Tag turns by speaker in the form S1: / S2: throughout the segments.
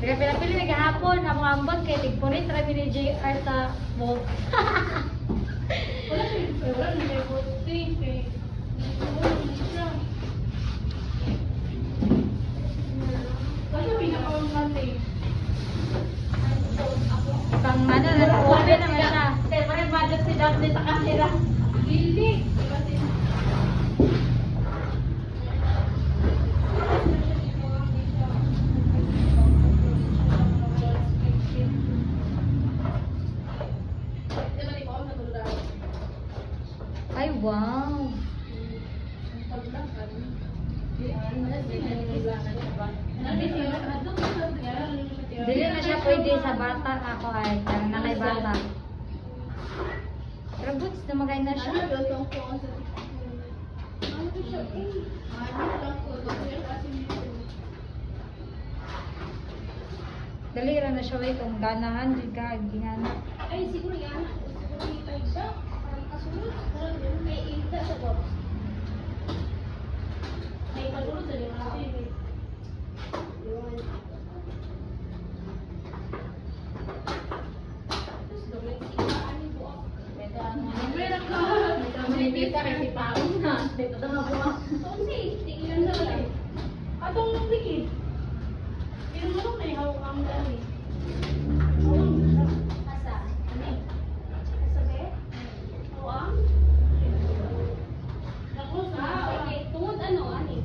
S1: Pila-pila may kahapon, ang mga ambag kay tigpurit, rami ni JR sa boat.
S2: Wala na siya posting kay kasi pinakawang natin.
S1: Pang ano, nag-open naman siya. Siyempre, budget si Daphne sa camera.
S2: Hindi.
S1: Ay, wow. Dili na siya pwede sa bata ako ay na kay bata. Pero goods na magay na siya. Dali ra na siya way kung ganahan jud ka gingana.
S2: Ay, siguro yan. Siguro yung tayo siya. Parang kasunod. Parang yun, may ilda sa box. May kasunod sa lima natin. Yun. Tapos, doble sikaan yung buwak. Meron ka. May pita kasi paong na. Dito na nga buwak. So, tingnan na lang. Atong likid. Pero mo may hawak ang dami. Asa? Ano? Asa be? Hawak? Naklos na. Okay. Tungod ano? Ani?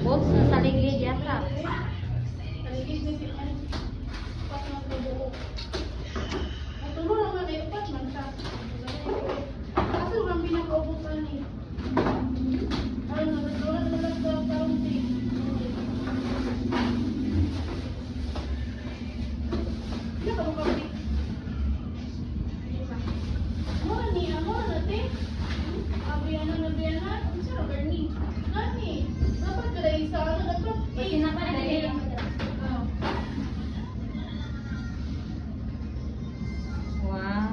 S1: Box na sa ligid yata.
S2: Taligid na sila. Pat na sa buhok. Ay, tulo lang nga kayo. Pat man siya. Kaso lang pinakaubusan ni. Ay, nagdulad na lang sa kaunti. Hindi ka makapit. Mura ni, mura na te. Abiyana na biyana. Ang sarap ni. Nani? Dapat ka dahil sa ano. Dapat
S1: Wow.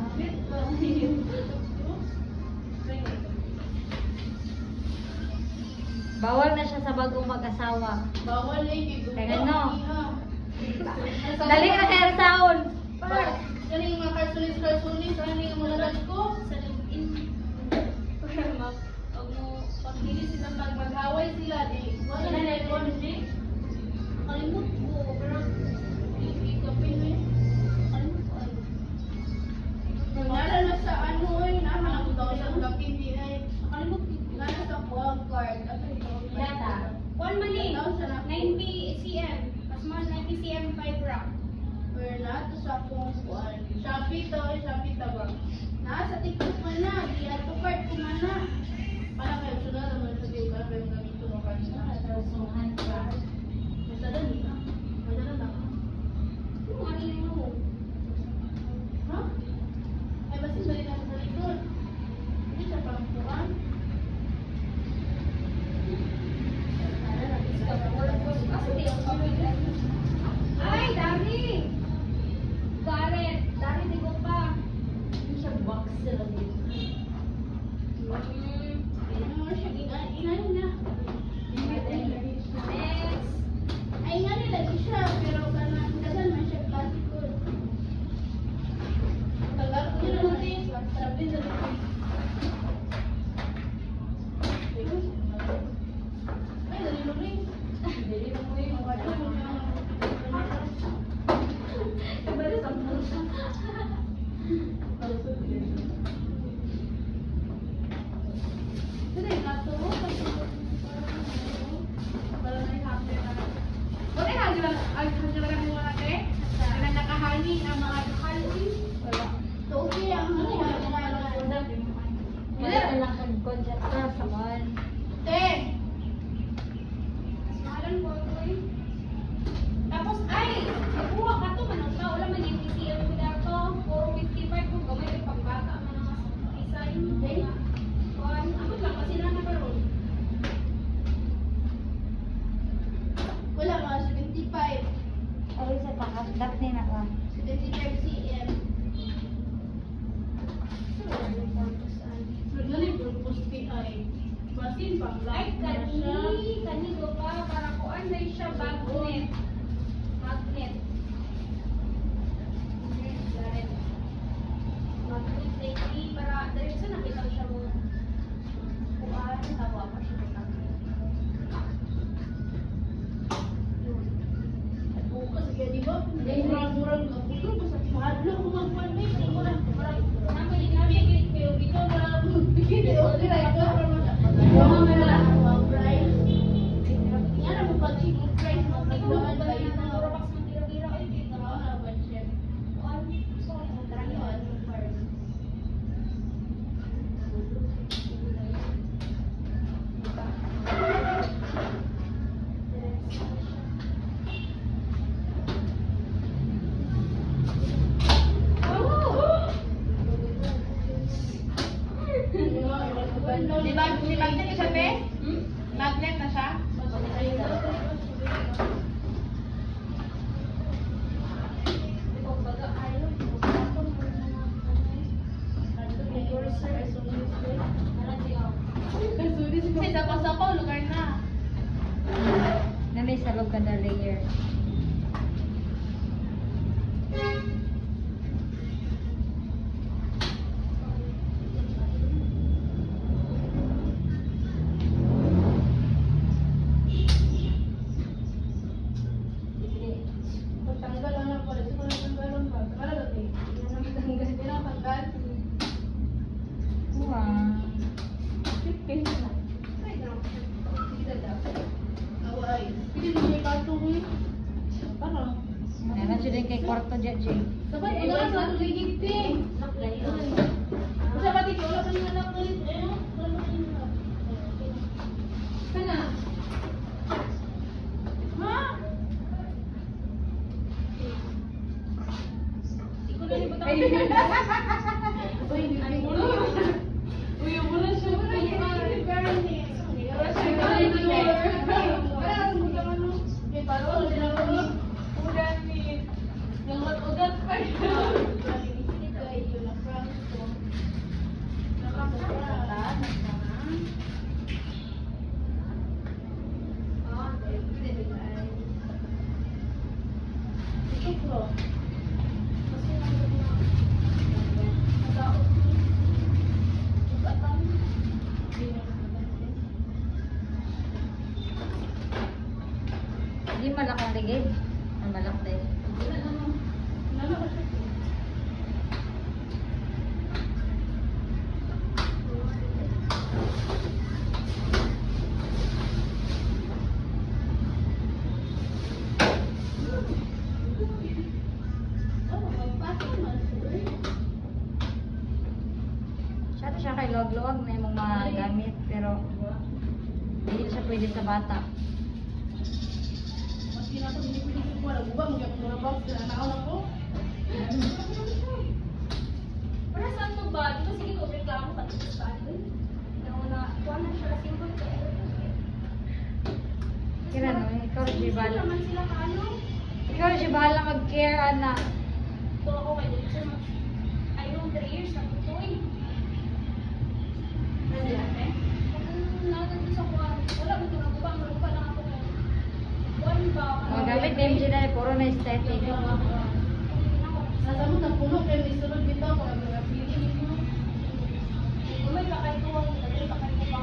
S1: Bawal na siya sa bagong mag-asawa.
S2: Bawal eh.
S1: Kaya ano? Dali ka na kaya sound.
S2: Yan yung mga karsulis-karsulis. Ano yung mga ko? Sa LinkedIn. Pag hindi sila maghaway sila, di. Wala na yun, di. Kalimut ko. Pero, ikapin mo yun. Kalimut ko. Nagdala na sa ano eh. Nahanap ko daw sa kapin di ay. Kalimut ko. Nana sa call card.
S3: Data. 1 mali. 90 cm. Mas mahal 90 cm 5 rack.
S2: Pero na to sa akong kuan. Shopee to, Shopee to ba? Nasa TikTok man na, di ato card ko man na. Para kayo sila naman sa tiyo ka, pero kami tumakan sa
S3: Suhan ka.
S2: Masada ni ka. Masada na ka.
S3: Ano ano yun mo?
S2: Ha? Ay, basta balik na sa likod. Hindi siya parang kuan.
S3: Ay, dami! Garret! Dami di ko pa.
S1: Hindi siya box sila dito.
S2: Ano siya, inanin na.
S3: Next!
S2: Ay, nga nila siya, pero kanan man siya klasiko. Tagal ko na natin. Sabi sa likod. Ay, dali mo rin.
S1: Dili mo yung wala na lang kang concept na sa mall.
S3: Tapos, ay! Nakuha ka to, manong ka. Wala man yung PCL ko dato. Puro 55 ko. Gamay yung pambata. Manang design. Ano lang, kasi na nakaroon.
S2: Wala mga 75.
S1: Ay, sa takas. Daphne na ka.
S2: 75 cm. Naglalay purpose PI. Di ba, di magnet na siya, be?
S3: Hmm?
S2: Magnet na siya?
S3: Kumbaga, ayaw.
S2: Kasi sapaw-sapaw, lugar na.
S1: Na may salog ka na layer.
S2: Pagtanggal lang na pala. Siguro natanggalon ba? Wala dati. Pinapanggal.
S1: Wow.
S2: Away. Hindi mo may katong eh. Para.
S1: Meron siya din kay kwarto dyan, Jay.
S2: Dapat wala sa ligid eh. Sa pati ko, wala ka nang anak ulit. Eh, no? Wala ka nang anak. Kana? Ha?
S3: Ikaw na yung
S2: Ay, uy, uy, wala siya. Wala siya. Wala siya. Wala siya. May parol, sila ulan ni. Yung ugat pa
S1: Hindi malak ang ligid. Ang malak din. Siya kay luwag-luwag na yung mga gamit. Pero hindi siya pwede sa bata.
S3: Para saan to ba? Di ba sige ko reklamo pa dito sa akin? Nauna, kuha na siya single ka.
S1: Kira no, ikaw rin siya bahala.
S3: naman sila kaano?
S1: Ikaw rin siya bahala mag-care, anak.
S3: Ito ako may dito sa mga I know 3 years na ito eh. Kung nandun sa kuwan, wala mo ito nagubang, nagubang lang ako ng buwan ba?
S1: Mga gamit ni MJ na puro na aesthetic.
S2: Nasa mo na puno kayo may sulod dito kung ano nga pili mo.
S3: Umay pa kayo ko, umay pa kayo ko.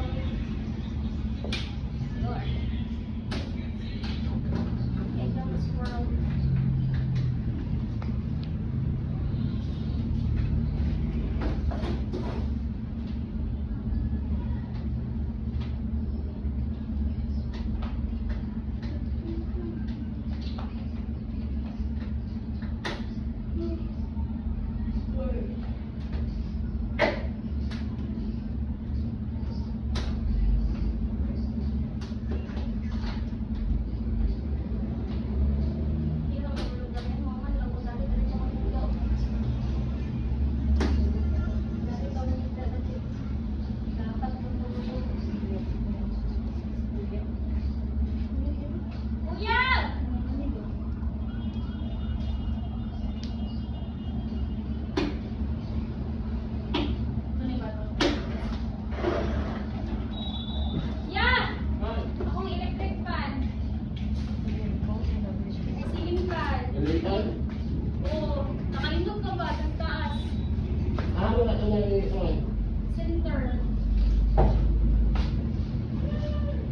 S3: Center.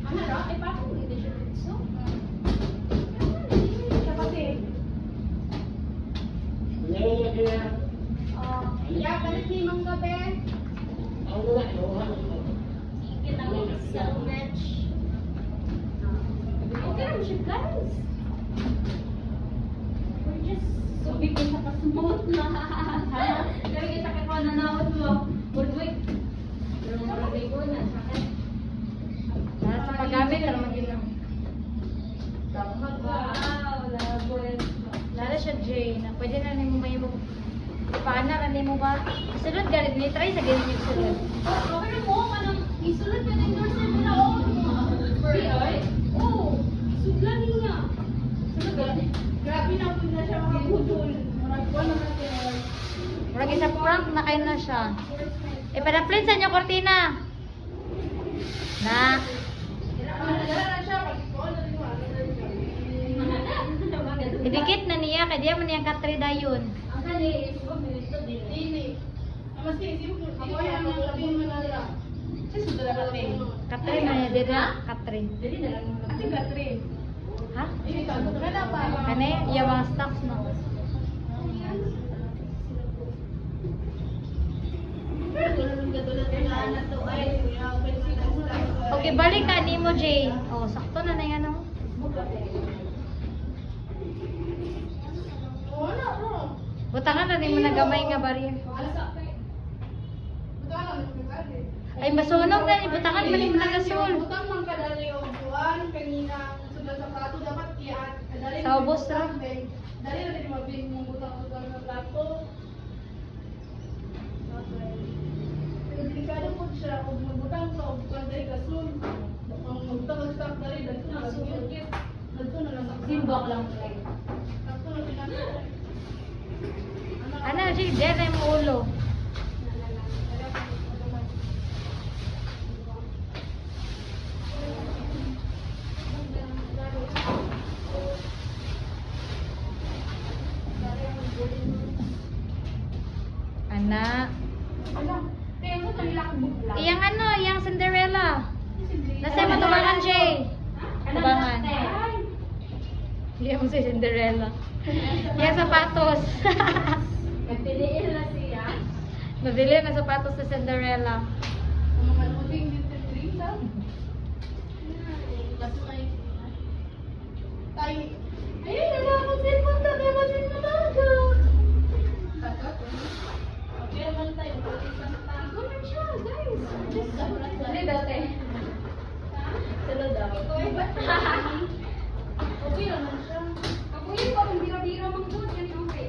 S3: Ano ra? Ay, bakit mo dito siya dito?
S2: Siya kasi. Yeah, balik ni Mang Gabi.
S3: Sige na lang sa match. Okay lang siya, guys. We're just so big sa kasmooth na. Dami kita ka nanawad mo. Good week. Pero mga bigo na sa akin.
S1: Sa paggamit, alam mo yun.
S3: Wow, labot.
S1: Lalo siya, Jay, na pwede na nimo may mo. Paano na nimo ba? Sunod galit ni try sa ganyan yung sunod.
S3: Oh, pero mo manang
S1: Ipadaplit sa inyo kortina. Na. Idikit na niya, kaya diya mo niyang katri dayon.
S3: Ang kani, ito minito din.
S2: Dili. Maski isip ko, ako yung mga labing manala. Kasi sudah dapat
S1: Katri na niya, dito katri.
S3: Dili na lang.
S2: Ate Gatri.
S1: Ha?
S2: Ini kan, kenapa?
S1: Kani, iya mga stocks no. Okay, balik ka ni mo, Jay. Oh, sakto na na yan, oh.
S2: Wala, bro.
S1: Butangan na ni mo na gamay nga barya. Ay, masunog na ni. Butangan mo ni mo na gasol.
S2: Butang man kadali o buwan, kanina, sudah sa plato, dapat iyan.
S1: Sa ubos ra.
S2: Dali na din mabing mong butang-butang sa plato. Pero delikado po siya, kung magbutang ka, o butang dali gasol. Ang magbutang ang stock dali, dali na gasol. Dali na lang sa
S3: Simbak lang.
S2: Sakto na pinag-
S1: Ano, Jay, diyan na yung ulo. Anak.
S2: Kaya mo kanila akong bukla.
S1: Iyang ano, iyang Cinderella. Nasa mo tubangan, Jay. Tubangan. Iyang mo si Cinderella. Iyang sapatos.
S3: Nagpiliin na siya.
S1: Nabili na sapatos sa Cinderella.
S2: Ang mga luming din sa Teresa. Tayo. Ayun, nalaman sa punta. Kaya masin mo talaga.
S3: Okay, naman tayo. Ganun siya, guys.
S2: Ano dati?
S3: Sino daw?
S2: Okay naman siya.
S3: Ako yun, parang bira-bira mang good. Yan yung okay.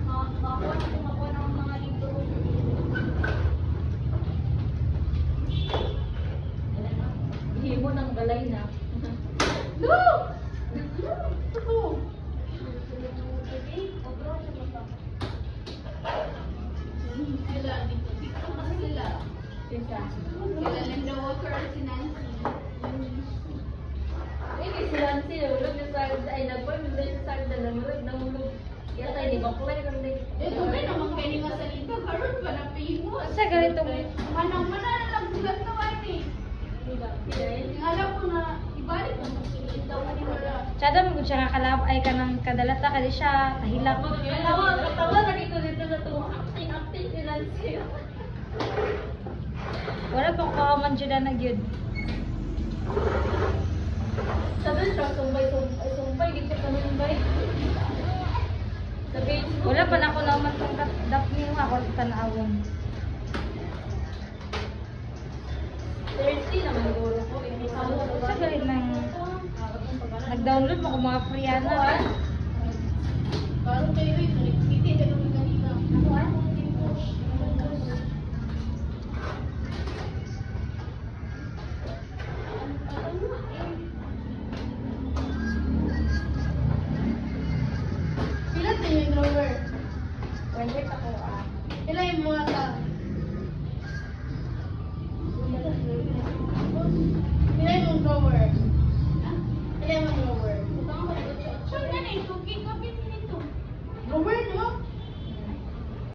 S3: Makuha ng mga libro.
S1: Himo ng balay na.
S2: No! Ako. Sila dito. Dito kasi sila. Sila Linda Walker at si Nancy.
S1: Ini si Nancy, ulog na sa ay nagpoy mo din sa sarda na mulog na mulog. Yata ni baklay kan din.
S2: Ito ba naman kayo ni Masalita? Karoon ba na pihimos?
S1: Sa ganito mo.
S2: Manang lang sila na wani. Alam ko na ibalik mo sila. Ito ka ni wala.
S1: Tsada mo gud siya kakalab ay kanang kadalata kadi siya tahilak.
S3: Tawa na dito sa tuwa. Acting si Nancy.
S1: Wala pa ko kaman jud na gyud.
S3: Sabi siya, sumbay, gito ka sumbay. Sabi,
S1: Wala pa na ako naman tong dapni mo ako sa tanawon.
S3: Thursday naman siguro ko.
S1: Sa galit nang nag-download mo ko mga free ana.
S2: Karoon kayo ito.